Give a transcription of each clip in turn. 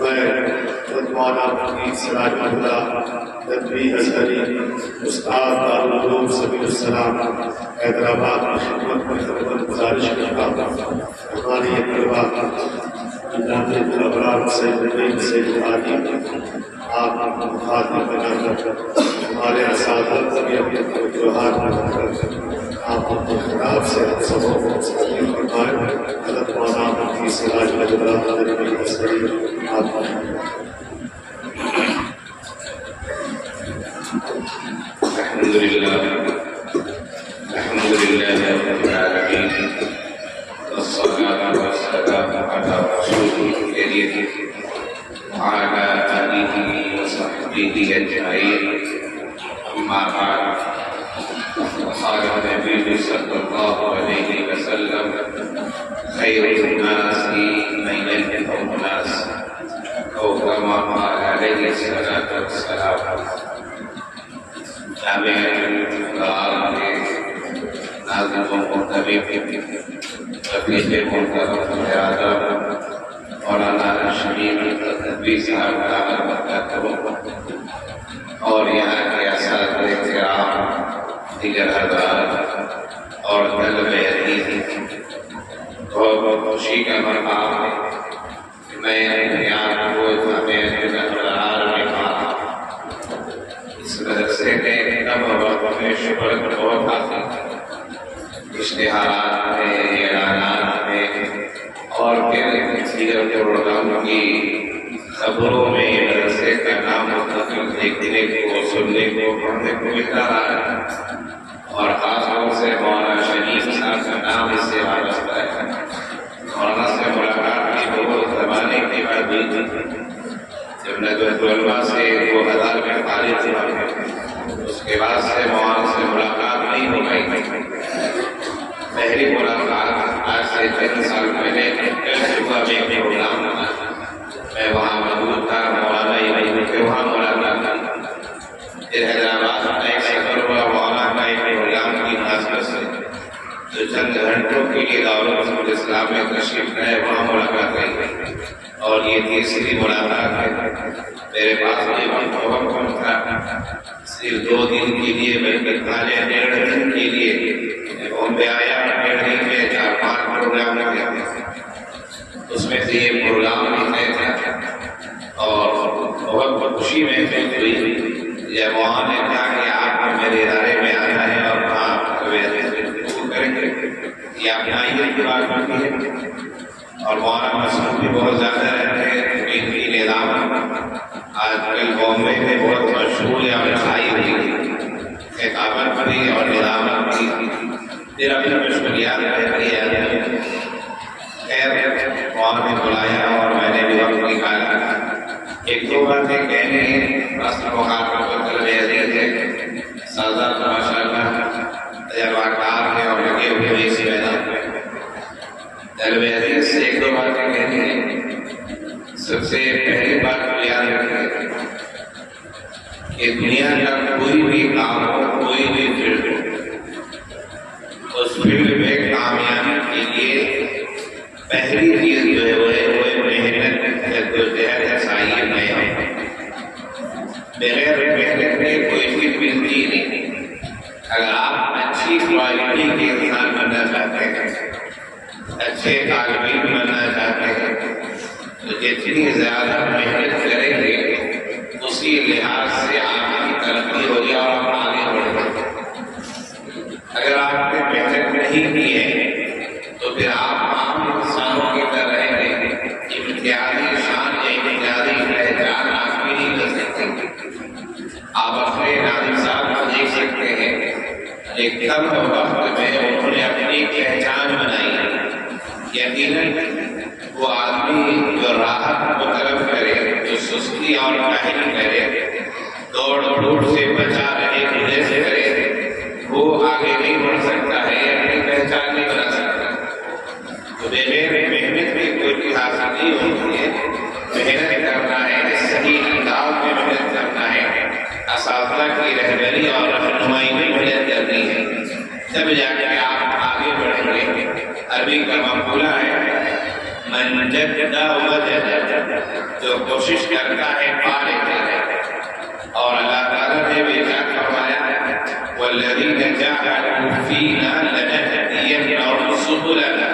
مولانا مفتی سراج اللہ ندوی ازہری استاد دارالعلوم سبیل السلام حیدرآباد کی خدمت میں گزارش کرتا ہوں ہماری یہ طلبہ جناب الابرار سید نعیم سید عالی آپ مخاطب بنا کر ہمارے اساتذہ تربیت کو جوہار بنا کر آپ اپنے خطاب سے سبوں کو مستقبل فرمائیں. حضرت مولانا مفتی سراج اللہ ندوی ازہری آپ الحمد لله رب العالمين والصلاة والسلام على رسوله الكريم وعلى آله وصحبه أجمعين. أما بعد فقال النبي صلى الله عليه وسلم خير الناس من ينفع الناس أو كما قال عليه الصلاة والسلام. جامع القرآن کے ناظم و محترم رفیق محترم اعظم مولانا شریف ندوی صاحب دامت برکاتہ اور یہاں کے اساتذہ کرام دیگر حضرات اور طلبہ حدیث بہت خوشی کا مقام ہے کہ میں یہاں کو جامع القرآن میں مدرسے نے کم وقت میں شہرت بہت حاصل کی. اشتہارات میں اعلانات میں اور دیگر پروگراموں کی خبروں میں مدرسے کا نام مستقل دیکھنے کو سننے کو پڑھنے کو ملتا رہا ہے اور خاص طور سے مولانا شریف صاحب کا نام اس سے وابستہ ہے. مولانا سے ملاقات کی بہت زمانے کے بعد ہوئی تھی جب ندوۃ العلماء سے 2000 میں خارج ہوا. اس کے بعد سے مولانا سے ملاقات نہیں ہو پائی. پہلی ملاقات آج سے 3 سال پہلے کل صبح میں پروگرام تھا. میں وہاں موجود تھا. مولانا یہیں تھے. وہاں ملاقات تھی. پھر حیدرآباد میں ایک سفر ہوا. مولانا کا ایک پروگرام کی مناسبت سے جو چند گھنٹوں کے لیے دعوت اسلام میں تشریف لائے وہاں ملاقات ہوئی اور یہ تیسری ملاقات ہے. میرے پاس یہ وقت بہت کم تھا. صرف 2 دن کے لیے بلکہ 1.5 دن کے لیے بامبے آیا. 1.5 دن میں 4-5 پروگرام لگے تھے. اس میں سے یہ پروگرام بھی طے تھا اور بہت خوشی محسوس ہوئی جب وہاں نے کہا کہ آپ کو میرے ادارے میں آنا ہے اور وہاں کریں گے. یہ اپنائیت کی بات ہوتی ہے اور مولانا مصروف بھی بہت زیادہ رہتے ہیں. ان کی نظام آج کل بامبے میں بہت مشہور ہے اور چھائی ہوئی خطابت بھی اور نظامت بھی. پھر اپنی مشغولیات رہتی ہے. خیر وہاں نے بلایا اور میں نے بھی وقت نکالا. 1-2 باتیں کہنے ہیں. اصل مخاطب طلبہ حدیث ہے. سازہ ماشاء اللہ تجربہ کار ہے اور لگے ہوئے ہیں اسی میدان میں. طلبہ حدیث سے 1-2 باتیں کہنی ہیں. سب سے پہلی بات کو یاد رکھیں کہ دنیا کا کوئی بھی کام ہو, کوئی بھی فیلڈ ہو, اس فیلڈ میں کامیابی کے لیے پہلی چیز جو ہے وہ محنت, جدوجہد, سعی نہیں ہے. بغیر محنت میں کوئی چیز ملتی نہیں. اگر آپ اچھی کوالٹی کے انسان بننا چاہتے ہیں, اچھے طالب علم بننا چاہتے ہیں تو جتنی زیادہ محنت کریں گے اسی لحاظ سے آپ کی ترقی ہوگی اور آپ آگے بڑھیں گے. اگر آپ نے محنت نہیں کی ہے تو پھر آپ عام انسانوں کی طرح رہیں گے. امتیازی شان یا امتیازی پہچان آپ کی نہیں کر سکتے. آپ اپنے ناظم صاحب کو دیکھ سکتے ہیں ایک کم وقت میں انہوں نے اپنی پہچان بنائی. یقیناً وہ آدمی جو راحت کو طلب کرے, جو سستی اور کاہلی کرے, دوڑ دھوپ سے بچا رہے, گریز کرے, وہ آگے نہیں بڑھ سکتا ہے, اپنی پہچان نہیں بنا سکتا. تو بغیر محنت میں کوئی بھی حاصل نہیں ہوتی ہے. محنت کرنا ہے, صحیح انداز میں محنت کرنا ہے, اساتذہ کی رہبری اور رہنمائی میں محنت کرنی ہے, جب جا کے آپ آگے بڑھیں گے. عربی کا مقولہ ہے من جد وجد, جو کوشش کرتا ہے پا لیتا ہے. اور اللہ تعالیٰ نے بھی ارشاد فرمایا والذین جاہدوا فینا لنہدینہم سبلنا.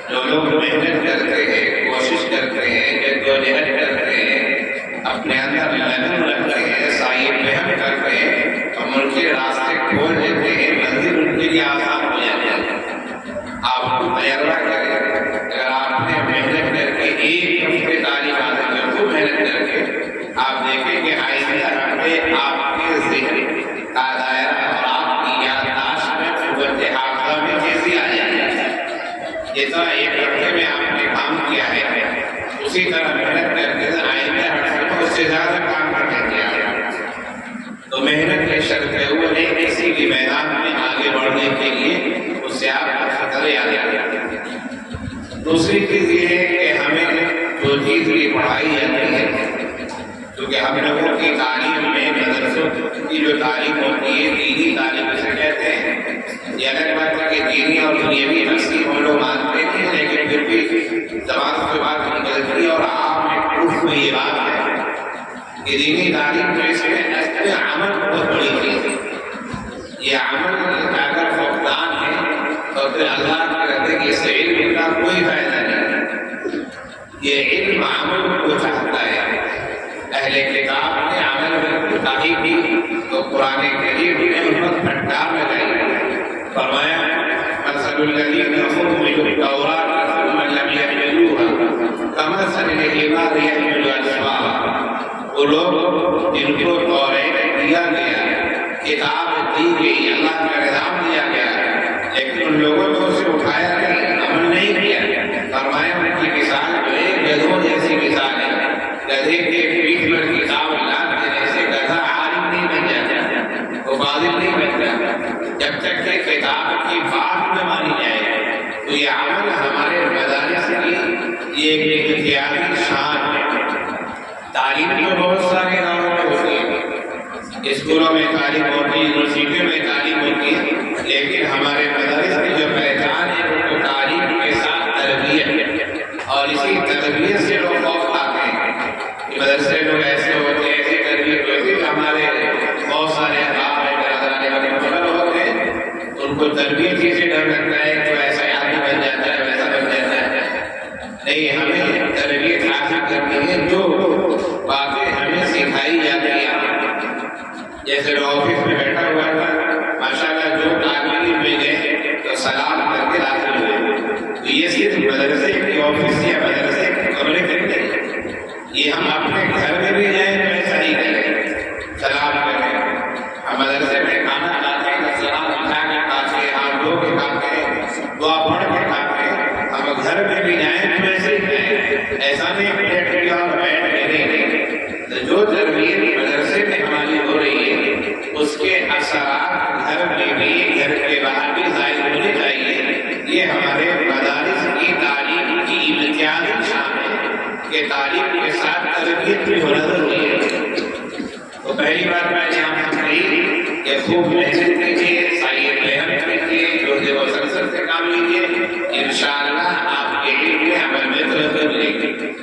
جو لوگ محنت کرتے ہیں، کوشش کرتے ہیں، جدوجہد کرتے ہیں، اپنے اندر لگن رکھتے ہیں، سعی محنت کرتے ہیں، ہم ان کے راستے کھول دیتے ہیں، منزل ان کے لیے آسان ہو جاتی ہے. آپ کو تجربہ کریں، اگر آپ نے محنت کر کے ایک ہفتے تعلیم حاصل کر کو محنت کر کے آپ دیکھیں کہ آئندہ ہفتے آپ کے ذہن کا دائرہ اور آپ کی یادداشت میں قوت حافظہ میں کیسی آ جائے. جیسا ایک ہفتے میں آپ نے کام کیا ہے اسی طرح محنت کر کے آئندہ ہفتے میں اس سے زیادہ کام کرنے کیا ہے. تو محنت کے شرط ہے وہ نہیں کسی بھی میدان میں آگے بڑھنے کے لیے اس سے آپ خطر یاد آ. دوسری چیز یہ ہے کہ ہمیں جو چیز کی پڑھائی جاتی ہے، کیونکہ ہم لوگوں کی تعلیم میں مدرسوں کی جو تعلیم ہوتی ہے دینی تعلیم اسے کہتے ہیں. یہ الگ بات ہے کہ دینی اور دنیاوی تقسیم ہم لوگ مانتے ہیں، لیکن پھر بھی زبان سے بات نکلتی ہے اور عام پروف میں یہ بات ہے کہ دینی تعلیم جو اس میں عمل بہت بڑی چیز ہے. یہ عمل کا اگر فقدان ہے تو پھر اللہ کہتے ہیں کہ اس علم کا کوئی فائدہ نہیں. یہ علم عمل کو چاہتا ہے. اہل کتاب نے عمل میں کوتاہی کی تو قرآن کریم نے ان پر پھٹکار لگائی. فرمایا مثل الذین حملوا التوراة ثم لم يحملوها كمثل الحمار يحمل أسفارا. وہ لوگ جن کو توریت دیا گیا، کتاب دی گئی، اللہ کا نظام دیا گیا، لیکن ان لوگوں نے اسے اٹھایا نہیں، عمل نہیں کیا. فرمایا ان کی مثال جو ہے گدھوں جیسی مثال ہے. گدھے کے پیٹھ پر کتاب لاد دینے سے گدھا عالم نہیں بن جاتا، وہ فاضل نہیں بن جاتا جب تک کہ کتاب کی بات نہ مانی جائے. تو یہ عمل ہمارے مدارس کی یہ ایک امتیازی شان ہے. تعلیم تو بہت سارے اداروں میں ہوتی ہے، اسکولوں میں تعلیم ہوتی ہے، یونیورسٹیوں میں تعلیم ہوتی ہے، لیکن ہمارے مدارس کی جو پہچان ہے وہ تعلیم کے ساتھ تربیت ہے. اور اسی تربیت سے لوگ خوف کھاتے ہیں کہ مدرسے لوگ ایسے ہوتے ہیں، ایسی تربیت ہوتی ہے. ہمارے بہت سارے احباب ہوتے ہیں، ان کو تربیت ہی سے ڈر لگتا ہے کہ ایسا آدمی بن جاتا ہے، ویسا بن جاتا ہے. نہیں، ہمیں تربیت حاصل کرنی ہے جو باتیں ہمیں سکھائی جاتی ہیں. جیسے آفس میں بیٹھا ہوا تھا، ماشاءاللہ جو تعلیم مل گئے تو سلام کر کے داخل ہوئے. تو یہ صرف مدرسے کے آفس یا مدرسے کے کمرے کے نہیں، یہ ہم اپنے گھر میں بھی جائیں تو ایسا ہی کریں، سلام کریں. ہم مدرسے میں کھانا کھاتے ہیں، سلام اٹھا کے کھاتے ہیں، ہاتھ دھو کے کھاتے ہیں، دعا پڑھ کے کھاتے ہیں. ہم گھر میں بھی جائیں تو ایسے ہی کریں، ایسا نہیں بیٹھ کے اور بیٹھ کے نہیں. جو تربیت مدرسے میں ہماری ہو رہی ہے اس کے اثرات گھر میں بھی، گھر کے باہر بھی ظاہر ہونے چاہیے. یہ ہمارے مدارس کی تعلیم کی امتیازی شان ہے کہ تعلیم کے ساتھ تربیت بھی ہونا ضروری ہے. تو پہلی بات میں نے آپ سے کہی کہ خوب محنت کیجیے، سعی محنت کیجیے، جوہد و مسلسل سے کام لیجیے، انشاءاللہ آپ کے علم میں عمل میں ترقی ملے گی.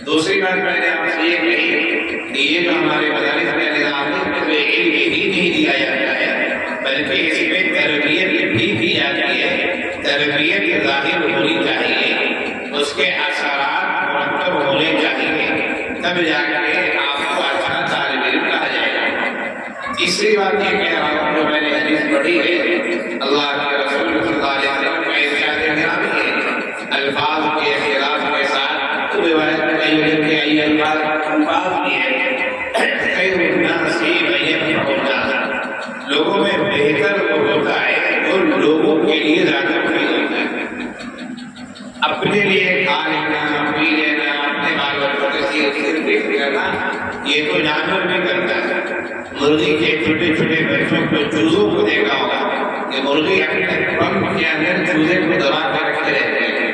دوسری بات میں نے آپ سے یہ کہی کہ یہ جو ہمارے مدارس کا نظام ہے اس میں علم ہی نہیں دیا جاتا ہے بلکہ اس میں تربیت بھی کی جاتی ہے. تربیت ظاہر ہونی چاہیے، اس کے اثرات مرتب ہونے چاہیے، تب جا کے آپ کو اچھا طالب علم کہا جائے گا. تیسری بات یہ کہہ رہا ہوں جو میں نے حدیث پڑھی ہے، اللہ کے رسول صلی اللہ علیہ وسلم کا ارشاد گرامی ہے الفاظ کے اختلاف کے ساتھ. روایت میں کہ یہ الفاظ بھی ہے خیر الناس من ينفع الناس. لوگوں میں بہتر وہ ہوتا ہے جو لوگوں کے لیے زیادہ مفید ہوتا ہے. اپنے لیے کھا لینا، پی لینا، اپنے بال بچوں کے صرف کرنا یہ تو جانور بھی کرتا ہے. مرغی کے چھوٹے چھوٹے بچوں کو، چوزوں کو دیکھا ہوگا کہ مرغی اپنے پنکھ کے اندر چوزے کو دبا کے رکھے رہتے ہیں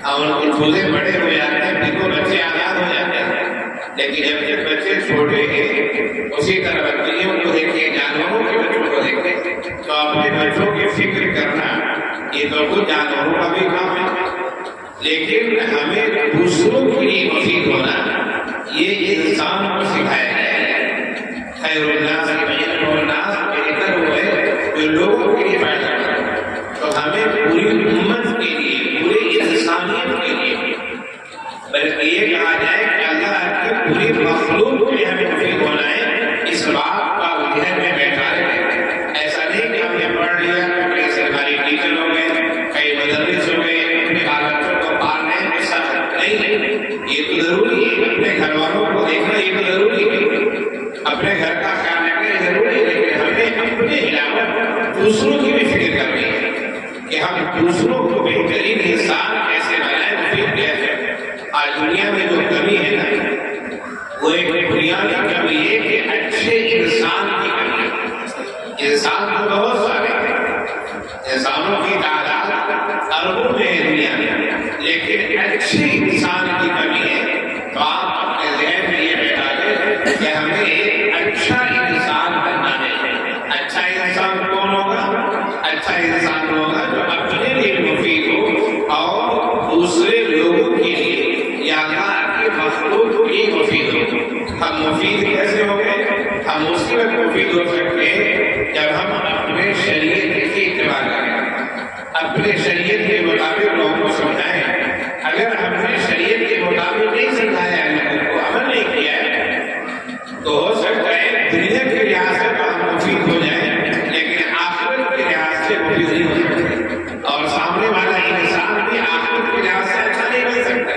اور ان کے چوزے بڑے ہو جاتے ہیں، پھر وہ بچے آزاد ہو جاتے ہیں. لیکن جب بچے چھوٹے ہیں اسی طرح بکریوں کو دیکھیں، جانوروں کے بچوں کو دیکھیں تو اپنے بچوں کی فکر کرنا یہ تو کچھ جانوروں کا بھی کام ہے، لیکن ہمیں دوسروں کے لیے مفید ہونا یہ انسان کو سکھایا گیا ہے۔ خیر الناس خیر الناس، بہتر وہ ہے جو لوگوں کے لیے فائدہ کرے۔ تو ہمیں پوری امت کے لیے، پوری انسانیت کے لیے، بلکہ یہ کہا جائے کہ اللہ کی پوری مخلوق کے لیے ہمیں مفید ہونا ہے، اس بات کا ذہن میں بیٹھا ہے۔ ایسا نہیں کہ ہم نے پڑھ لیا کہ کئی سرکاری ٹیچر ہو گئے، کئی مدرس ہو گئے، اپنے بال بچوں کو پالنا ہے، ایسا نہیں۔ یہ تو ضروری ہے، اپنے گھر والوں کو دیکھنا یہ تو ضروری ہے، اپنے گھر کا خیال رکھنا یہ ضروری ہے، لیکن ہمیں اپنے علاوہ دوسروں کی بھی فکر کرنی ہے کہ ہم دوسروں کو بہترین انسان کیسے بنائیں، مفید کیسے۔ آج دنیا میں جو کمی ہے نا، وہ ایک بنیادی کمی ہے کہ اچھے انسان کی کمی ہے۔ انسان تو بہت سارے ہیں، انسانوں کی تعداد اربوں میں ہے دنیا میں، لیکن اچھے انسان کی کمی ہے۔ تو آپ اپنے ذہن میں یہ بیٹھا دیں کہ ہمیں ایک اچھا انسان بننا ہے۔ اچھا انسان کون ہوگا؟ اچھا انسان ہوگا جو اپنے لیے مفید ہو اور دوسرے لوگوں کے لیے یا اللہ کی مخلوق کے لیے مفید ہو۔ ہم مفید کیسے ہو گئے؟ ہم اس وقت مفید ہو سکتے ہیں جب ہم اپنے شریعت کی اتباع کریں، اپنے شریعت کے مطابق لوگوں کو سمجھائیں۔ اگر ہم نے شریعت کے مطابق نہیں سمجھایا ہے، لوگوں کو عمل نہیں کیا ہے، تو ہو سکتا ہے دنیا کے لحاظ سے تو ہم مفید ہو جائیں، لیکن آخرت کے لحاظ سے مفید نہیں ہو سکتے، اور سامنے والا انسان بھی آخرت کے لحاظ سے اچھا نہیں بن سکتا۔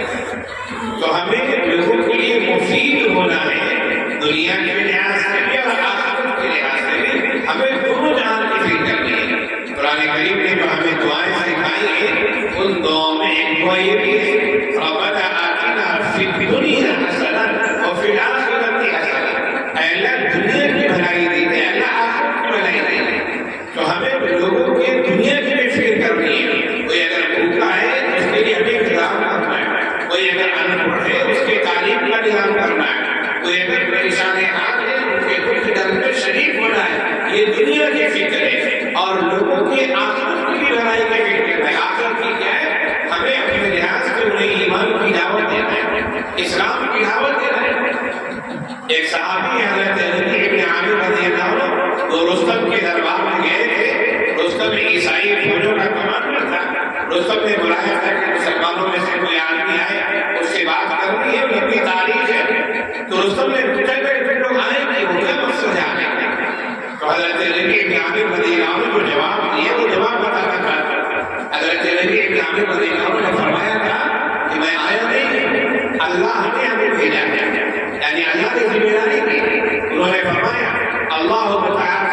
تو ہمیں لوگوں کے لیے مفید ہونا ہے، دنیا کے لحاظ سے بھی اور آخرت کے لحاظ سے بھی۔ ہمیں دونوں جہان کی فکر کرنی ہے۔ قرآن کریم نے جو ہمیں دعائیں سکھائی ہیں، ان دعاؤں میں ایک دعا یہ بھی ہے، ربنا آتنا فی الدنیا حسنہ وفی الآخرۃ حسنہ۔ اے اللہ دنیا کی بھلائی دے، اے اللہ آخرت کی بھلائی دے۔ تو ہمیں لوگوں کے دنیا کی بھی فکر کرنی ہے۔ کوئی اگر بھوکا ہے تو اس کے لیے ہمیں انتظام کرنا ہے، کوئی اگر ان پڑھ ہے اس کے تعلیم کا انتظام کرنا ہے، کوئی اگر پریشان حال ہے ان کے دکھ درد میں شریک ہونا ہے۔ یہ دنیا کی فکر ہے، اور لوگوں کی آخرت کی بھی بھلائی کی فکر ہے۔ آخرت کی کیا ہے؟ ہمیں اپنے لحاظ سے انہیں ایمان کی دعوت دینا ہے، اسلام کی دعوت دینا ہے۔ ایک صحابی حضرت علی بن عامر رضی اللہ عنہ، وہ رستم کے دربار میں گئے تھے۔ رستم عیسائی فوجوں کا کمانڈر تھا۔ رستم نے بلایا تھا کہ مسلمانوں میں سے کوئی آدمی آئے، اس سے بات کرنی ہے، لمبی تاریخ ہے۔ تو رستم نے پوچھا کہ پھر لوگ آئیں گے، وہ کیا مقصد ہے آنے کا؟ تو حضرت علی بن عامر رضی اللہ عنہ کو جواب دیا، وہ جواب بتانا چاہتا۔ حضرت علی بن عامر رضی اللہ عنہ نے فرمایا تھا کہ میں آیا نہیں، اللہ نے ہمیں بھیجا ہے، یعنی اللہ نے ذمہ داری دی۔ انہوں نے فرمایا اللہ تعالی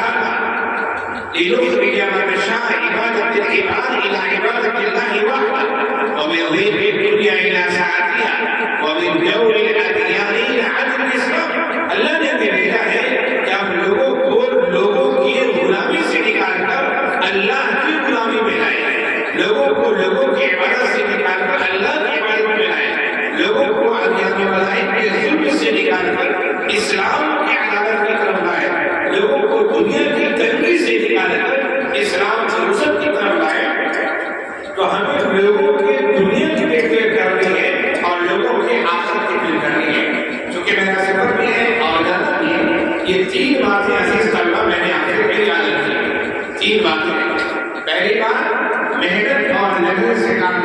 لنخرج من شاء عبادة العباد إلى عبادة الله وحده ومن ضيق الدنيا إلى ساعتها ومن جور الأديان إلى عدل الإسلام۔ اللہ نے ہمیں بھیجا ہے کہ ہم لوگوں کی غلامی سے نکال کر اللہ کی غلامی میں لائیں، لوگوں کو لوگوں کی عبادت سے نکال کر اللہ کی عبادت میں لائیں، لوگوں کو اپنے مذاہب کے ظلم سے نکال کر اسلام کی عدالت کی طرف لائیں، لوگوں کو دنیا کی تنگی سے نکال کر اسلام کی وسعت کی طرف لائیں۔ تو ہمیں لوگوں کے دنیا کی فکر کرنی ہے اور لوگوں کے آخرت کی فکر کرنی ہے۔ چونکہ میرا سفر بھی ہے اور جانا بھی ہے، یہ تین باتیں عزیز طلبہ میں نے آپ سے پہلے یاد رکھی۔ تین باتیں، پہلی بات محنت اور لگن سے کام